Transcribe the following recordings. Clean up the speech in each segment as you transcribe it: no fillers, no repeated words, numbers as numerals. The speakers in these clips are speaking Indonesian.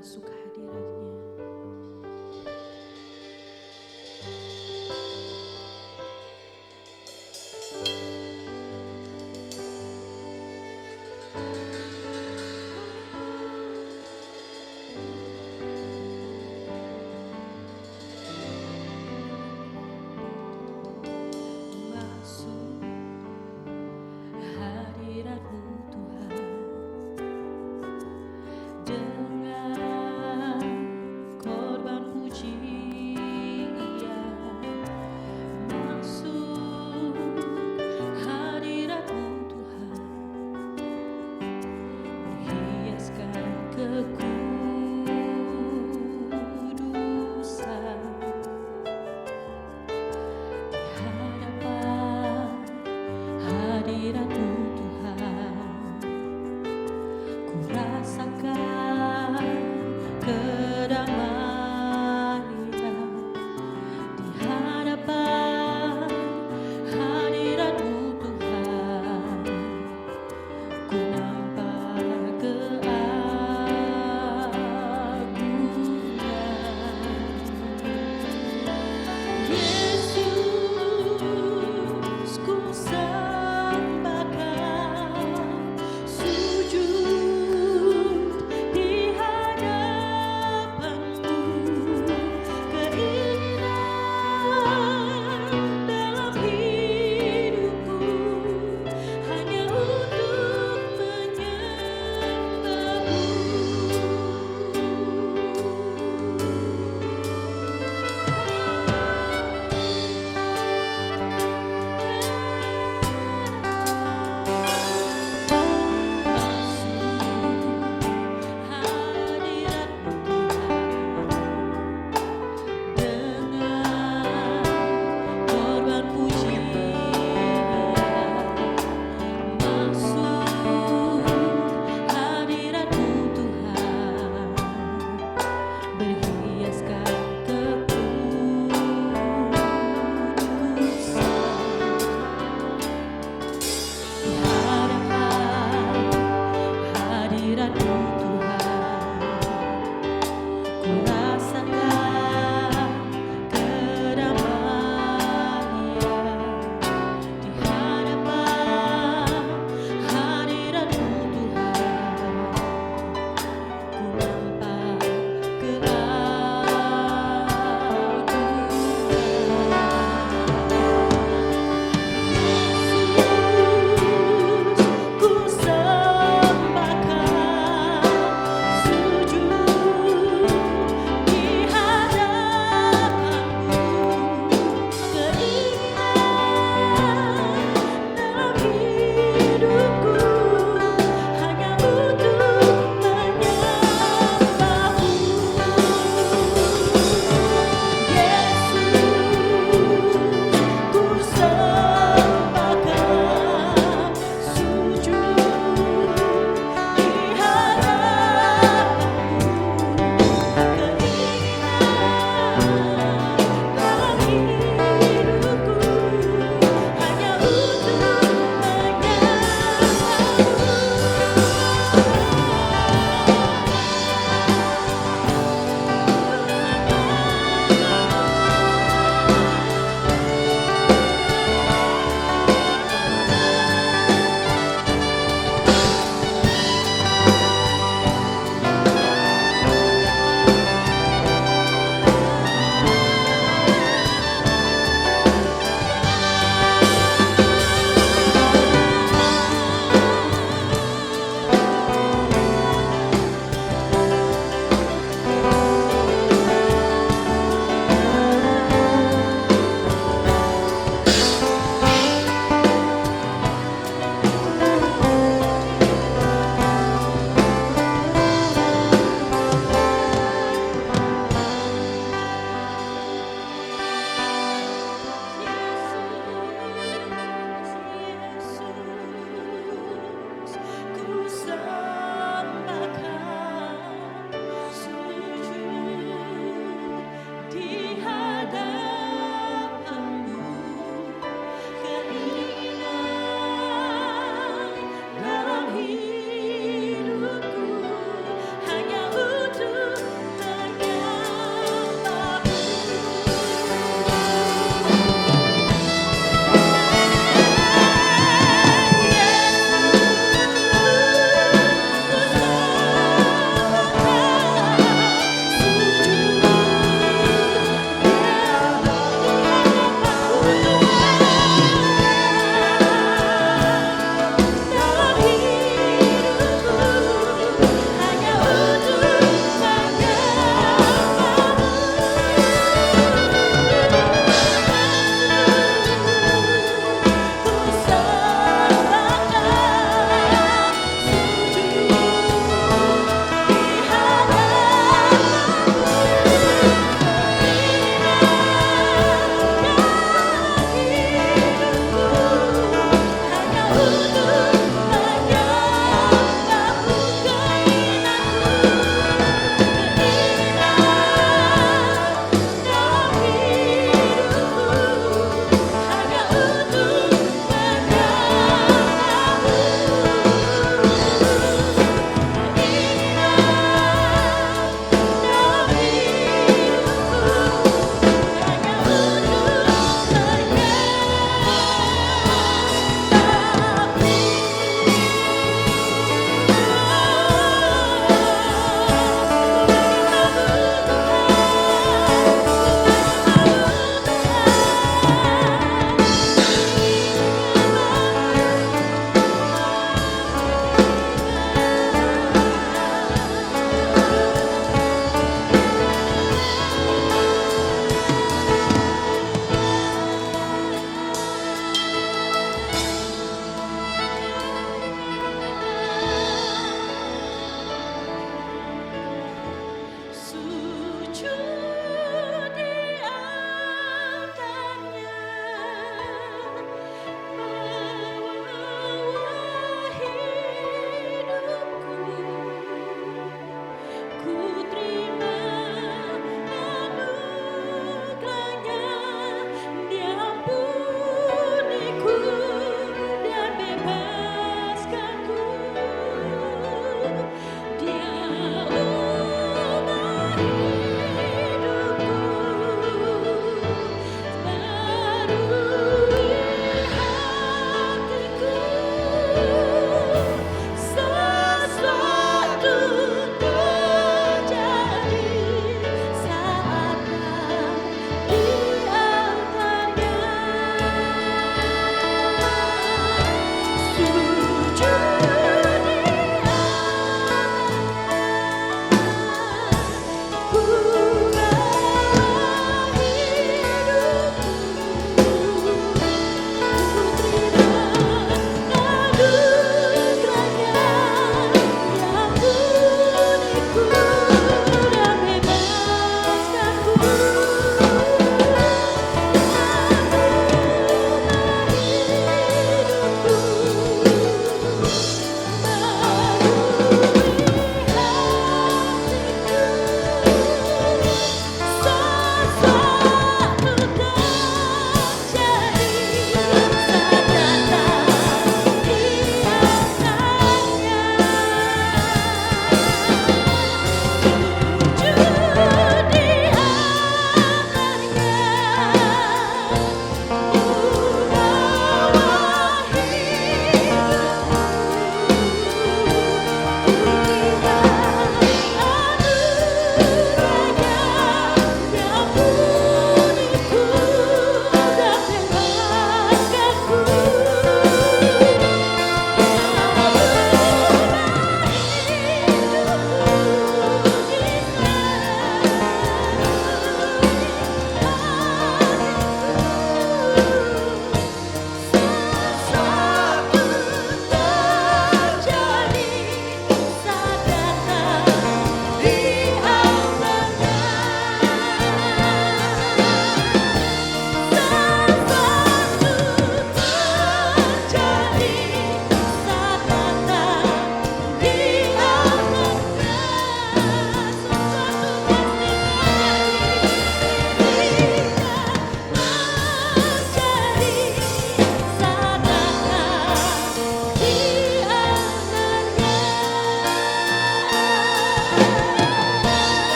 masuk ke hadirat-Nya. Masuk hadirat-Mu Tuhan dengan korban pujian. Masuk hadirat-Mu Tuhan, hiaskan kekudusan di hadapan hadirat-Mu Tuhan. Ku rasakan kedamaian di hadapan hadirat-Mu Tuhan. Ku nampak keagungan Yesus, ku sembahkan sujud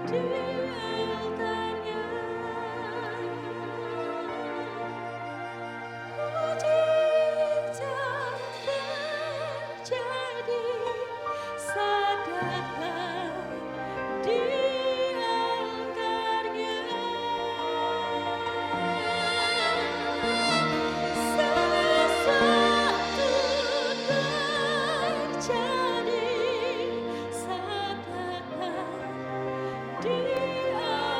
di altarnya. Mujizat terjadi saat datang di altarnya. Sesuatu terjadi saat datang di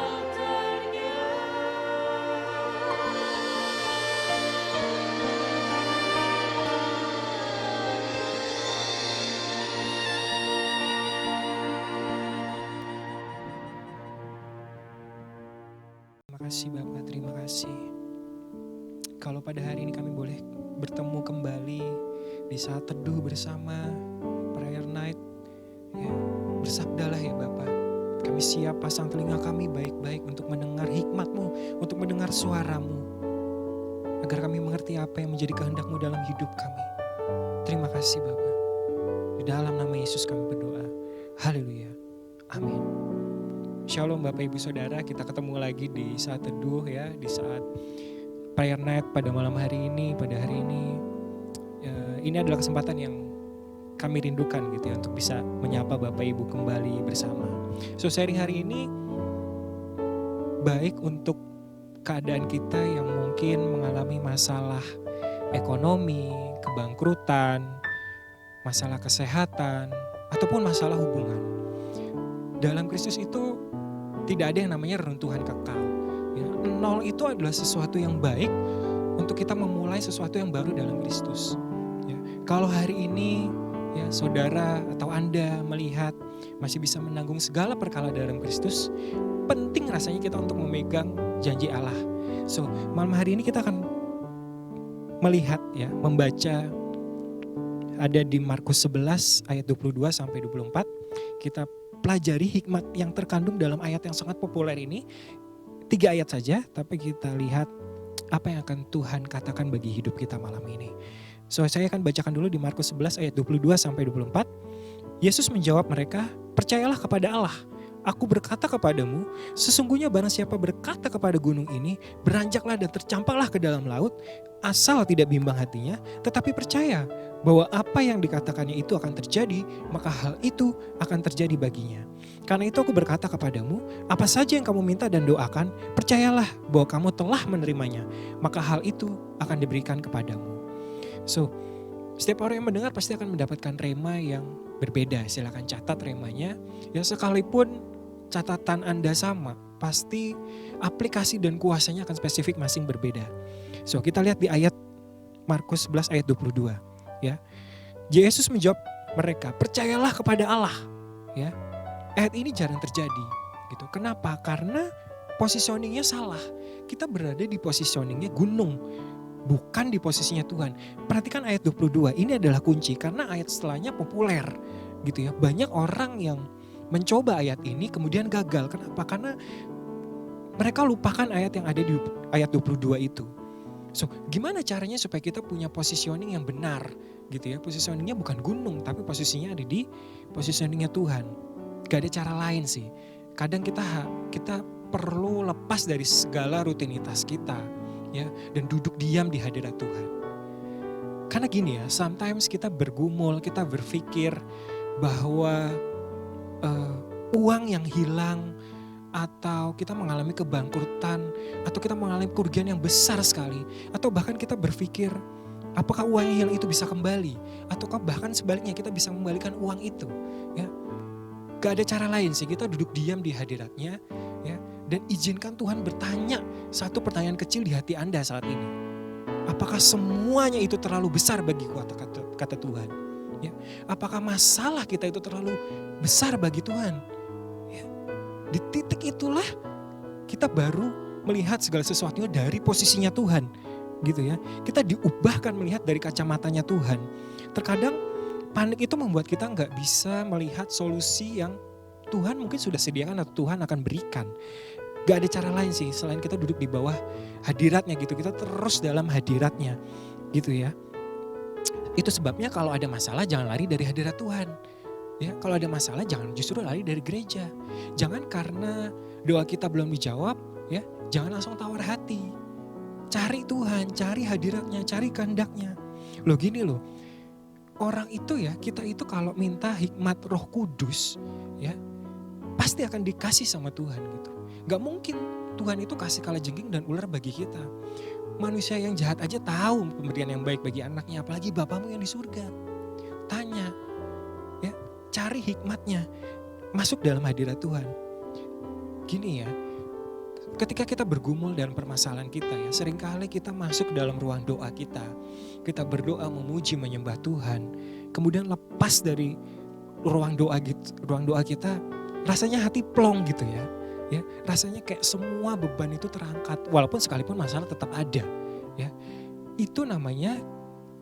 altarnya. Terima kasih Bapak, terima kasih. Kalau pada hari ini kami boleh bertemu kembali di saat teduh bersama, prayer night, ya, bersabdalah ya Bapak. Kami siap pasang telinga kami baik-baik untuk mendengar hikmat-Mu, untuk mendengar suara-Mu, agar kami mengerti apa yang menjadi kehendak-Mu dalam hidup kami. Terima kasih Bapak. Di dalam nama Yesus kami berdoa. Haleluya. Amin. Shalom Bapak Ibu Saudara, kita ketemu lagi di saat teduh ya, di saat prayer night pada malam hari ini, pada hari ini. Ini adalah kesempatan yang kami rindukan gitu ya, untuk bisa menyapa Bapak Ibu kembali bersama. So sharing hari ini baik untuk keadaan kita yang mungkin mengalami masalah ekonomi, kebangkrutan, masalah kesehatan, ataupun masalah hubungan. Dalam Kristus itu tidak ada yang namanya reruntuhan kekal. Ya, nol itu adalah sesuatu yang baik untuk kita memulai sesuatu yang baru dalam Kristus. Ya, kalau hari ini ya saudara atau Anda melihat masih bisa menanggung segala perkara dalam Kristus, penting rasanya kita untuk memegang janji Allah. So malam hari ini kita akan melihat ya, membaca ada di Markus 11 ayat 22 sampai 24. Kita pelajari hikmat yang terkandung dalam ayat yang sangat populer ini. 3 ayat saja, tapi kita lihat apa yang akan Tuhan katakan bagi hidup kita malam ini. So saya akan bacakan dulu di Markus 11 ayat 22 sampai 24. Yesus menjawab mereka, "Percayalah kepada Allah. Aku berkata kepadamu, sesungguhnya barang siapa berkata kepada gunung ini, beranjaklah dan tercampaklah ke dalam laut, asal tidak bimbang hatinya, tetapi percaya bahwa apa yang dikatakannya itu akan terjadi, maka hal itu akan terjadi baginya. Karena itu aku berkata kepadamu, apa saja yang kamu minta dan doakan, percayalah bahwa kamu telah menerimanya, maka hal itu akan diberikan kepadamu." So, setiap orang yang mendengar pasti akan mendapatkan rema yang berbeda. Silakan catat remanya. Ya, sekalipun catatan Anda sama, pasti aplikasi dan kuasanya akan spesifik masing berbeda. So, kita lihat di ayat Markus 11 ayat 22. Ya, Yesus menjawab mereka, "Percayalah kepada Allah." Ya, ayat ini jarang terjadi. Gitu. Kenapa? Karena positioningnya salah. Kita berada di positioningnya gunung, bukan di posisinya Tuhan. Perhatikan ayat 22, ini adalah kunci karena ayat setelahnya populer gitu ya. Banyak orang yang mencoba ayat ini kemudian gagal. Kenapa? Karena mereka lupakan ayat yang ada di ayat 22 itu. So, gimana caranya supaya kita punya positioning yang benar gitu ya. Positioningnya bukan gunung, tapi posisinya ada di positioningnya Tuhan. Gak ada cara lain sih. Kadang kita perlu lepas dari segala rutinitas kita ya, dan duduk diam di hadirat Tuhan. Karena gini ya, sometimes kita bergumul, kita berpikir bahwa uang yang hilang, atau kita mengalami kebangkrutan, atau kita mengalami kerugian yang besar sekali, atau bahkan kita berpikir apakah uang yang hilang itu bisa kembali, ataukah bahkan sebaliknya kita bisa mengembalikan uang itu. Ya, gak ada cara lain sih, kita duduk diam di hadiratnya ya. Dan izinkan Tuhan bertanya satu pertanyaan kecil di hati Anda saat ini. Apakah semuanya itu terlalu besar bagi kata Tuhan? Ya. Apakah masalah kita itu terlalu besar bagi Tuhan? Ya. Di titik itulah kita baru melihat segala sesuatunya dari posisinya Tuhan. Gitu ya. Kita diubahkan melihat dari kacamatanya Tuhan. Terkadang panik itu membuat kita gak bisa melihat solusi yang Tuhan mungkin sudah sediakan atau Tuhan akan berikan. Gak ada cara lain sih selain kita duduk di bawah hadiratnya gitu. Kita terus dalam hadiratnya gitu ya. Itu sebabnya kalau ada masalah jangan lari dari hadirat Tuhan. Ya, kalau ada masalah jangan justru lari dari gereja. Jangan karena doa kita belum dijawab, ya, jangan langsung tawar hati. Cari Tuhan, cari hadiratnya, cari kehendaknya. Loh gini loh, orang itu ya, kita itu kalau minta hikmat Roh Kudus, ya, pasti akan dikasih sama Tuhan gitu. Gak mungkin Tuhan itu kasih kalajengking dan ular bagi kita. Manusia yang jahat aja tahu pemberian yang baik bagi anaknya, apalagi Bapamu yang di surga. Tanya, ya, cari hikmatnya, masuk dalam hadirat Tuhan. Gini ya, ketika kita bergumul dalam permasalahan kita ya, seringkali kita masuk dalam ruang doa kita. Kita berdoa memuji menyembah Tuhan. Kemudian lepas dari ruang doa kita, rasanya hati plong gitu ya. Ya, rasanya kayak semua beban itu terangkat, walaupun sekalipun masalah tetap ada. Ya, itu namanya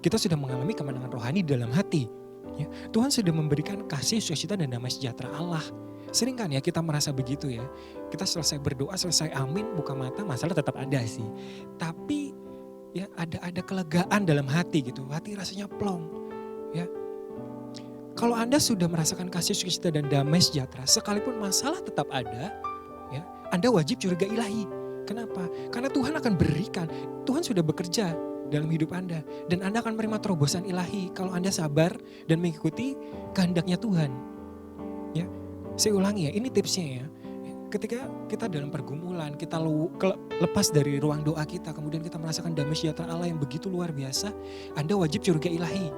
kita sudah mengalami kemenangan rohani dalam hati. Ya, Tuhan sudah memberikan kasih, sukacita dan damai sejahtera Allah. Sering kan ya kita merasa begitu ya. Kita selesai berdoa, selesai amin, buka mata, masalah tetap ada sih. Tapi ya ada kelegaan dalam hati gitu. Hati rasanya plong. Ya. Kalau Anda sudah merasakan kasih, sukacita dan damai sejahtera, sekalipun masalah tetap ada, ya, Anda wajib curiga ilahi. Kenapa? Karena Tuhan akan berikan. Tuhan sudah bekerja dalam hidup Anda. Dan Anda akan menerima terobosan ilahi kalau Anda sabar dan mengikuti kehendaknya Tuhan. Ya, saya ulangi ya, ini tipsnya ya. Ketika kita dalam pergumulan, kita lepas dari ruang doa kita, kemudian kita merasakan damai sejahtera Allah yang begitu luar biasa, Anda wajib curiga ilahi.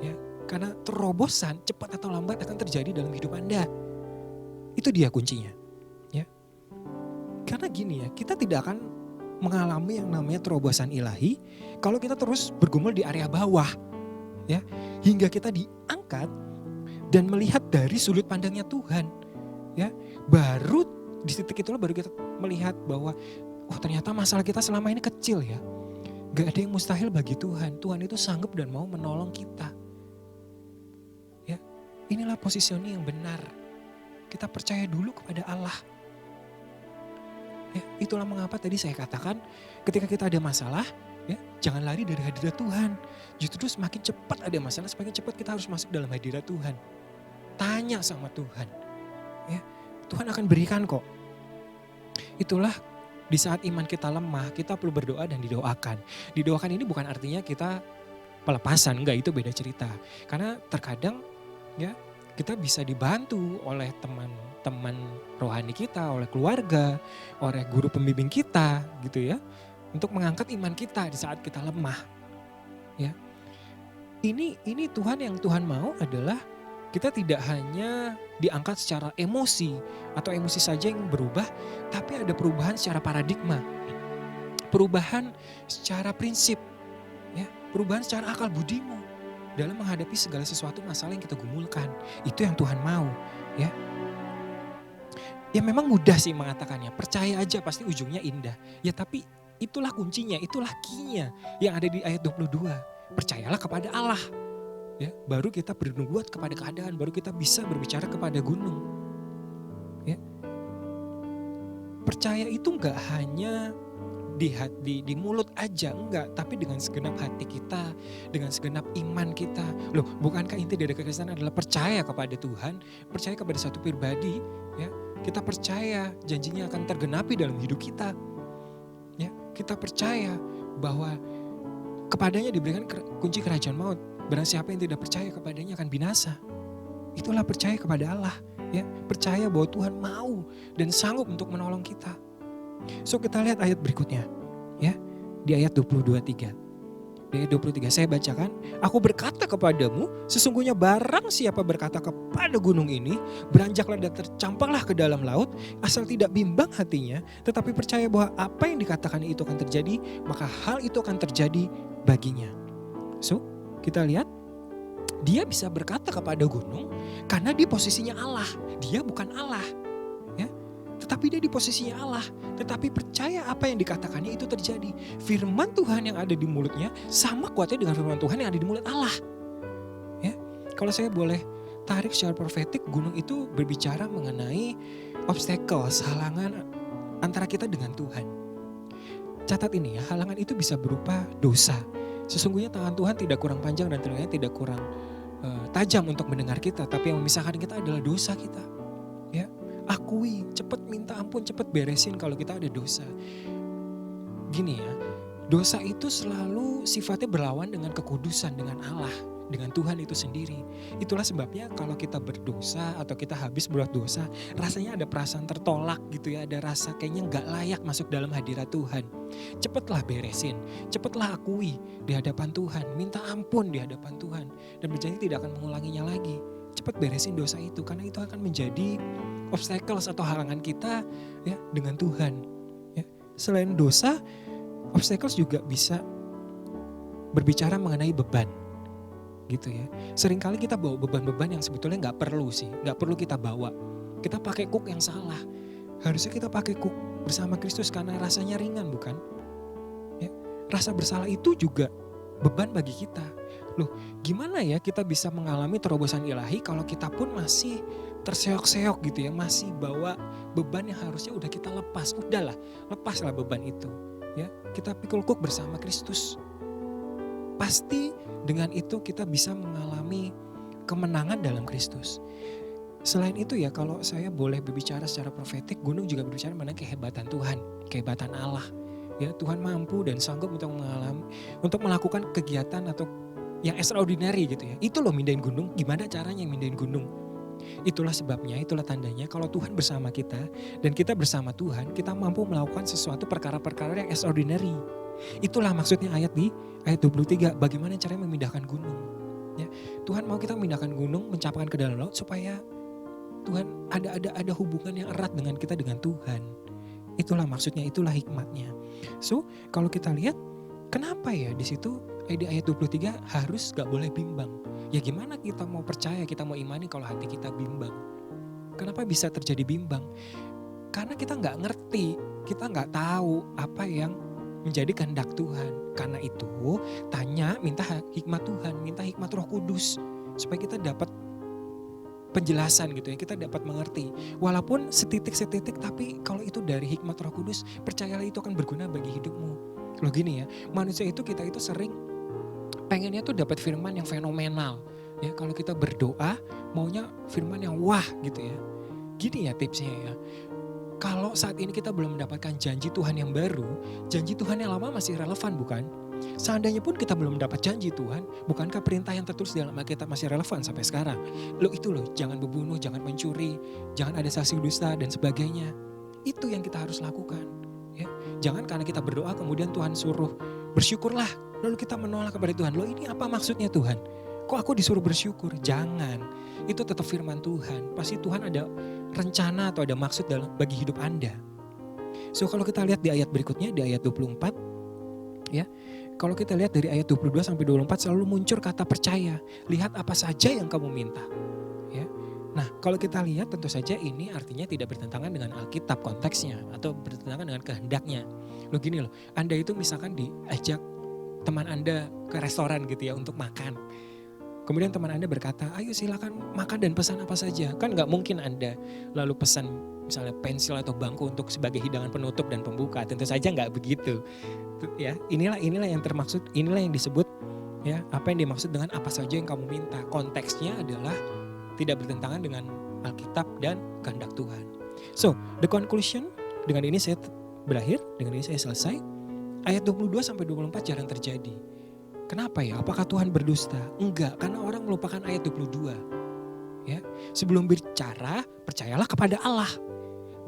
Ya, karena terobosan cepat atau lambat akan terjadi dalam hidup Anda. Itu dia kuncinya. Ya. Karena gini ya, kita tidak akan mengalami yang namanya terobosan ilahi kalau kita terus bergumul di area bawah. Ya, hingga kita diangkat dan melihat dari sudut pandangnya Tuhan. Ya, baru di titik itulah baru kita melihat bahwa oh ternyata masalah kita selama ini kecil ya. Gak ada yang mustahil bagi Tuhan. Tuhan itu sanggup dan mau menolong kita. Ya, inilah positioning yang benar. Kita percaya dulu kepada Allah. Ya, itulah mengapa tadi saya katakan ketika kita ada masalah, ya, jangan lari dari hadirat Tuhan. Justru semakin cepat ada masalah, semakin cepat kita harus masuk dalam hadirat Tuhan. Tanya sama Tuhan. Ya, Tuhan akan berikan kok. Itulah di saat iman kita lemah, kita perlu berdoa dan didoakan. Didoakan ini bukan artinya kita pelepasan, enggak, itu beda cerita. Karena terkadang ya kita bisa dibantu oleh teman-teman rohani kita, oleh keluarga, oleh guru pembimbing kita gitu ya. Untuk mengangkat iman kita di saat kita lemah. Ya. Ini Tuhan yang Tuhan mau adalah kita tidak hanya diangkat secara emosi atau emosi saja yang berubah, tapi ada perubahan secara paradigma. Perubahan secara prinsip, ya, perubahan secara akal budimu dalam menghadapi segala sesuatu masalah yang kita gumulkan. Itu yang Tuhan mau, ya. Ya memang mudah sih mengatakannya, percaya aja pasti ujungnya indah. Ya tapi itulah kuncinya, itulah key-nya yang ada di ayat 22. Percayalah kepada Allah. Ya, baru kita bernubuat kepada keadaan, baru kita bisa berbicara kepada gunung. Ya. Percaya itu enggak hanya di mulut aja, enggak, tapi dengan segenap hati kita, dengan segenap iman kita. Loh, bukankah inti dari kekristenan adalah percaya kepada Tuhan, percaya kepada satu pribadi, ya. Kita percaya janjinya akan tergenapi dalam hidup kita. Ya, kita percaya bahwa kepadanya diberikan kunci kerajaan maut. Barang siapa yang tidak percaya kepadanya akan binasa. Itulah percaya kepada Allah, ya. Percaya bahwa Tuhan mau dan sanggup untuk menolong kita. So kita lihat ayat berikutnya, ya, di ayat 22:3. Di ayat 23 saya bacakan, aku berkata kepadamu, sesungguhnya barang siapa berkata kepada gunung ini, beranjaklah dan tercampaklah ke dalam laut, asal tidak bimbang hatinya, tetapi percaya bahwa apa yang dikatakan itu akan terjadi, maka hal itu akan terjadi baginya. So kita lihat, dia bisa berkata kepada gunung karena di posisinya Allah, dia bukan Allah. Tetapi dia di posisinya Allah. Tetapi percaya apa yang dikatakannya itu terjadi. Firman Tuhan yang ada di mulutnya sama kuatnya dengan firman Tuhan yang ada di mulut Allah. Ya, kalau saya boleh tarik secara profetik, gunung itu berbicara mengenai obstacles, halangan antara kita dengan Tuhan. Catat ini ya, halangan itu bisa berupa dosa. Sesungguhnya tangan Tuhan tidak kurang panjang dan telinganya tidak kurang tajam untuk mendengar kita, tapi yang memisahkan kita adalah dosa kita. Ya, akui, cepat minta ampun, cepat beresin kalau kita ada dosa. Gini ya, dosa itu selalu sifatnya berlawan dengan kekudusan, dengan Allah, dengan Tuhan itu sendiri. Itulah sebabnya kalau kita berdosa atau kita habis berbuat dosa, rasanya ada perasaan tertolak gitu ya, ada rasa kayaknya gak layak masuk dalam hadirat Tuhan. Cepatlah beresin, cepatlah akui di hadapan Tuhan, minta ampun di hadapan Tuhan, dan berjanji tidak akan mengulanginya lagi. Cepat beresin dosa itu, karena itu akan menjadi obstacles atau halangan kita ya dengan Tuhan. Ya. Selain dosa, obstacles juga bisa berbicara mengenai beban. Gitu ya. Seringkali kita bawa beban-beban yang sebetulnya gak perlu sih, gak perlu kita bawa. Kita pakai kuk yang salah. Harusnya kita pakai kuk bersama Kristus karena rasanya ringan, bukan? Ya. Rasa bersalah itu juga beban bagi kita. Loh, gimana ya kita bisa mengalami terobosan ilahi kalau kita pun masih terseok-seok gitu ya, masih bawa beban yang harusnya udah kita lepas. Udahlah, lepaslah beban itu. Ya, kita pikul kuk bersama Kristus. Pasti dengan itu kita bisa mengalami kemenangan dalam Kristus. Selain itu ya, kalau saya boleh berbicara secara profetik, gunung juga berbicara mengenai kehebatan Tuhan, kehebatan Allah. Ya, Tuhan mampu dan sanggup untuk melakukan kegiatan atau yang extraordinary gitu ya. Itu loh mindahin gunung, gimana caranya mindahin gunung. Itulah sebabnya, itulah tandanya kalau Tuhan bersama kita dan kita bersama Tuhan, kita mampu melakukan sesuatu perkara-perkara yang extraordinary. Itulah maksudnya ayat 23, bagaimana caranya memindahkan gunung. Ya, Tuhan mau kita memindahkan gunung, mencapai ke dalam laut supaya Tuhan ada hubungan yang erat dengan kita, dengan Tuhan. Itulah maksudnya, itulah hikmatnya. So, kalau kita lihat kenapa ya di situ di ayat 23 harus gak boleh bimbang. Ya gimana kita mau percaya, kita mau imani kalau hati kita bimbang. Kenapa bisa terjadi bimbang? Karena kita gak ngerti, kita gak tahu apa yang menjadi kehendak Tuhan. Karena itu minta hikmat Tuhan, minta hikmat Roh Kudus. Supaya kita dapat penjelasan gitu ya, kita dapat mengerti. Walaupun setitik-setitik, tapi kalau itu dari hikmat Roh Kudus, percayalah itu akan berguna bagi hidupmu. Loh gini ya, manusia itu kita itu sering pengennya tuh dapat firman yang fenomenal. Ya, kalau kita berdoa maunya firman yang wah gitu ya. Gini ya tipsnya ya. Kalau saat ini kita belum mendapatkan janji Tuhan yang baru, janji Tuhan yang lama masih relevan bukan? Seandainya pun kita belum dapat janji Tuhan, bukankah perintah yang tertulis dalam Alkitab masih relevan sampai sekarang? Loh, jangan berbunuh, jangan mencuri, jangan ada saksi dusta dan sebagainya. Itu yang kita harus lakukan. Ya. Jangan karena kita berdoa kemudian Tuhan suruh bersyukurlah, lalu kita menolak kepada Tuhan. Loh, ini apa maksudnya Tuhan? Kok aku disuruh bersyukur? Jangan. Itu tetap firman Tuhan. Pasti Tuhan ada rencana atau ada maksud bagi hidup Anda. So kalau kita lihat di ayat berikutnya, di ayat 24, ya, kalau kita lihat dari ayat 22 sampai 24 selalu muncul kata percaya. Lihat apa saja yang kamu minta. Ya. Nah kalau kita lihat tentu saja ini artinya tidak bertentangan dengan Alkitab konteksnya atau bertentangan dengan kehendaknya. Loh gini loh, Anda itu misalkan diajak teman Anda ke restoran gitu ya untuk makan. Kemudian teman Anda berkata, ayo silakan makan dan pesan apa saja. Kan gak mungkin Anda lalu pesan misalnya pensil atau bangku untuk sebagai hidangan penutup dan pembuka. Tentu saja gak begitu. Ya, inilah yang termaksud, inilah yang disebut ya, apa yang dimaksud dengan apa saja yang kamu minta. Konteksnya adalah tidak bertentangan dengan Alkitab dan kehendak Tuhan. So, the conclusion, dengan ini saya berakhir, dengan ini saya selesai. Ayat 22 sampai 24 jarang terjadi. Kenapa ya? Apakah Tuhan berdusta? Enggak, karena orang melupakan ayat 22. Ya, sebelum bicara, percayalah kepada Allah.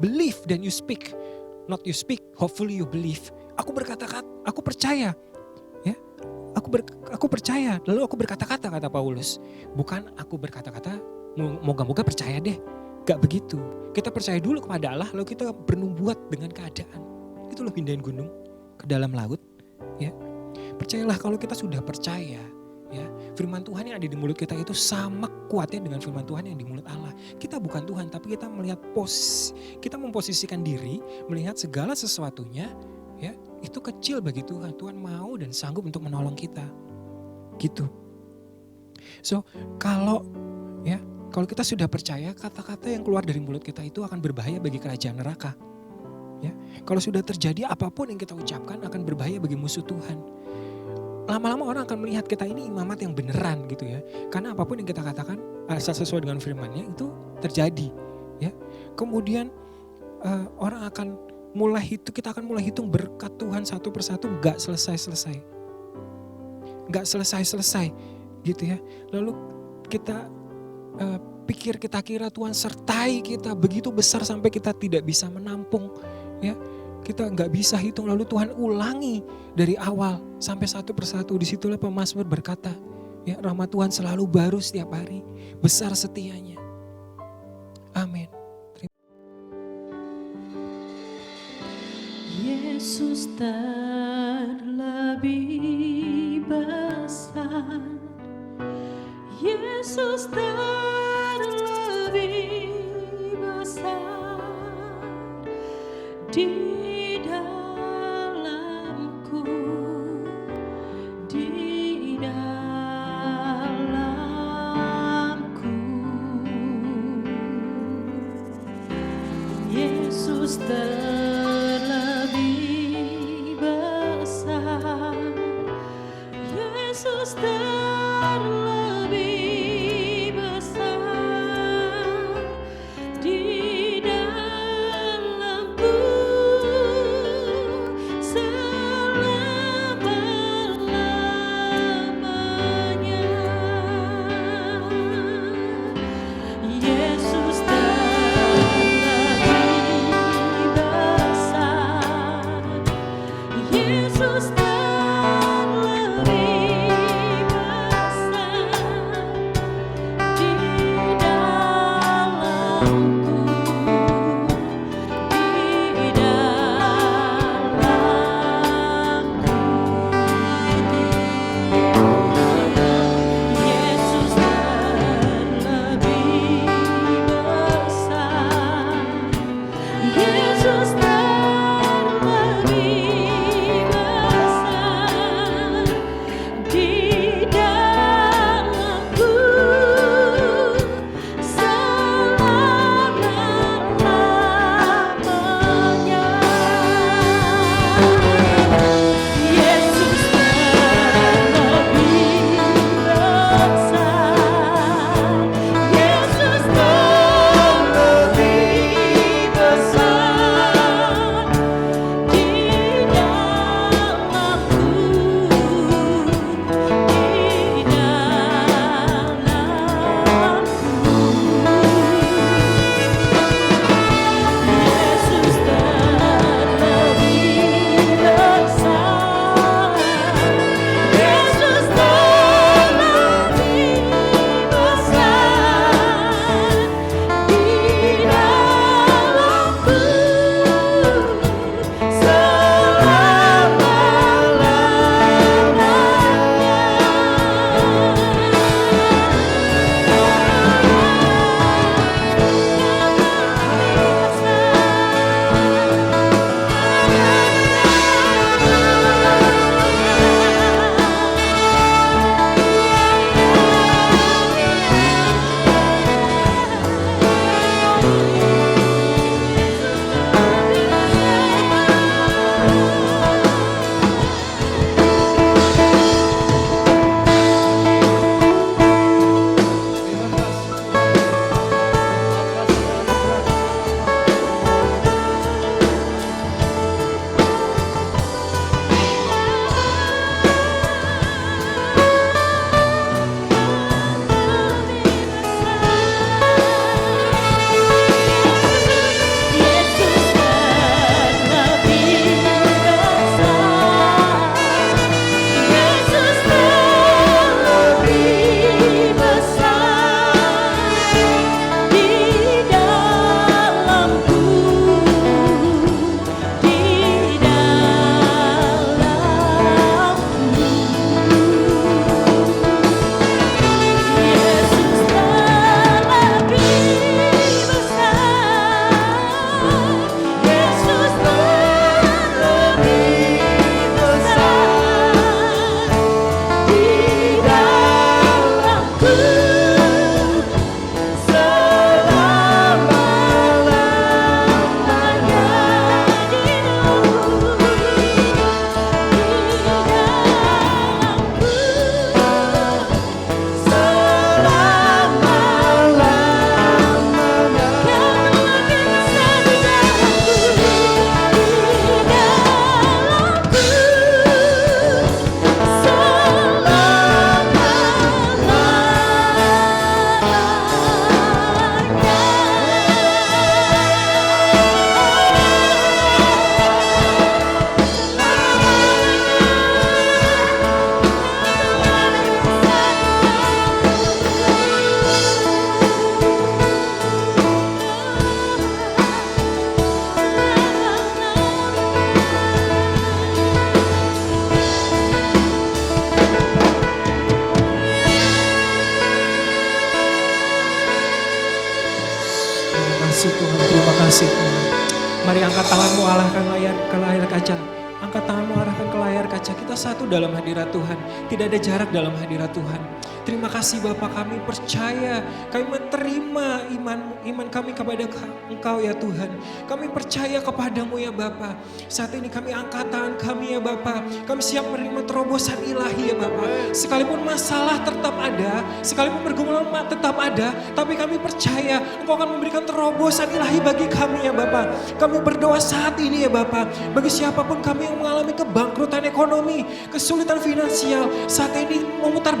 Believe then you speak. Not you speak, hopefully you believe. Aku berkata-kata, aku percaya. Ya, aku percaya. Lalu aku berkata-kata, kata Paulus. Bukan aku berkata-kata, moga-moga percaya deh. Gak begitu. Kita percaya dulu kepada Allah, lalu kita bernubuat dengan keadaan. Itu loh pindahin gunung ke dalam laut. Ya. Percayalah kalau kita sudah percaya, ya, firman Tuhan yang ada di mulut kita itu sama kuatnya dengan firman Tuhan yang di mulut Allah. Kita bukan Tuhan, tapi kita melihat kita memposisikan diri, melihat segala sesuatunya, ya, itu kecil bagi Tuhan. Tuhan mau dan sanggup untuk menolong kita. Gitu. So, kalau kita sudah percaya, kata-kata yang keluar dari mulut kita itu akan berbahaya bagi kerajaan neraka. Ya, kalau sudah terjadi apapun yang kita ucapkan akan berbahaya bagi musuh Tuhan. lama-lama orang akan melihat kita ini imamat yang beneran gitu ya. Karena apapun yang kita katakan asal sesuai dengan firman-Nya itu terjadi ya. Kemudian orang akan kita akan mulai hitung berkat Tuhan satu persatu, gak selesai-selesai gitu ya. Lalu kita pikir, kita kira Tuhan sertai kita begitu besar sampai kita tidak bisa menampung ya. Kita nggak bisa hitung, lalu Tuhan ulangi dari awal sampai satu persatu. Disitulah pemazmur berkata, ya, rahmat Tuhan selalu baru setiap hari, besar setianya. Amin. Yesus terlebih besar, Yesus terlebih besar di dalamku, di dalamku. Yesus terlebih besar, Yesus terlebih besar di dalamku selama-lamanya. Yesus terlebih besar, Yesus terlebih besar di dalamku, di dalamku. Yesus terlebih besar, Yesus terlebih besar di dalamku selama-lamanya. Terima kasih Tuhan, terima kasih Tuhan. Mari angkat tanganmu arahkan ke layar kaca. Angkat tanganmu arahkan ke layar kaca. Kita satu dalam hadirat Tuhan. Tidak ada jarak dalam hadirat Tuhan. Terima kasih Bapa, kami percaya, kami menerima iman kami kepada Engkau ya Tuhan. Kami percaya kepadamu ya Bapa. Saat ini kami angkat tangan kami ya Bapa. Kami siap menerima terobosan ilahi ya Bapa. Sekalipun masalah tetap ada, sekalipun pergumulan tetap ada, tapi kami percaya Engkau akan memberikan terobosan ilahi bagi kami ya Bapa. Kami berdoa saat ini ya Bapa, bagi siapapun kami yang mengalami kebangkrutan ekonomi, kesulitan finansial, saat ini memutar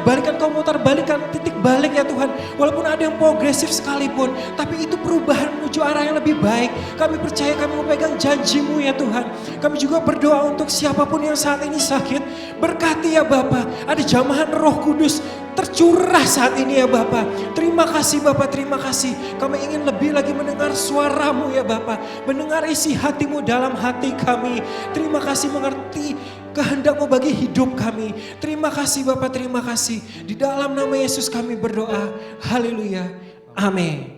balikan titik balik ya Tuhan. Walaupun ada yang progresif sekalipun, tapi itu perubahan menuju arah yang lebih baik. Kami percaya kami memegang janji-Mu ya Tuhan. Kami juga berdoa untuk siapapun yang saat ini sakit, berkati ya Bapa. Ada jamahan Roh Kudus tercurah saat ini ya Bapa. Terima kasih Bapa, terima kasih. Kami ingin lebih lagi mendengar suara-Mu ya Bapa. Mendengar isi hati-Mu dalam hati kami. Terima kasih mengerti kehendak-Mu bagi hidup kami. Terima kasih Bapa, terima kasih. Di dalam nama Yesus kami berdoa. Haleluya. Amin.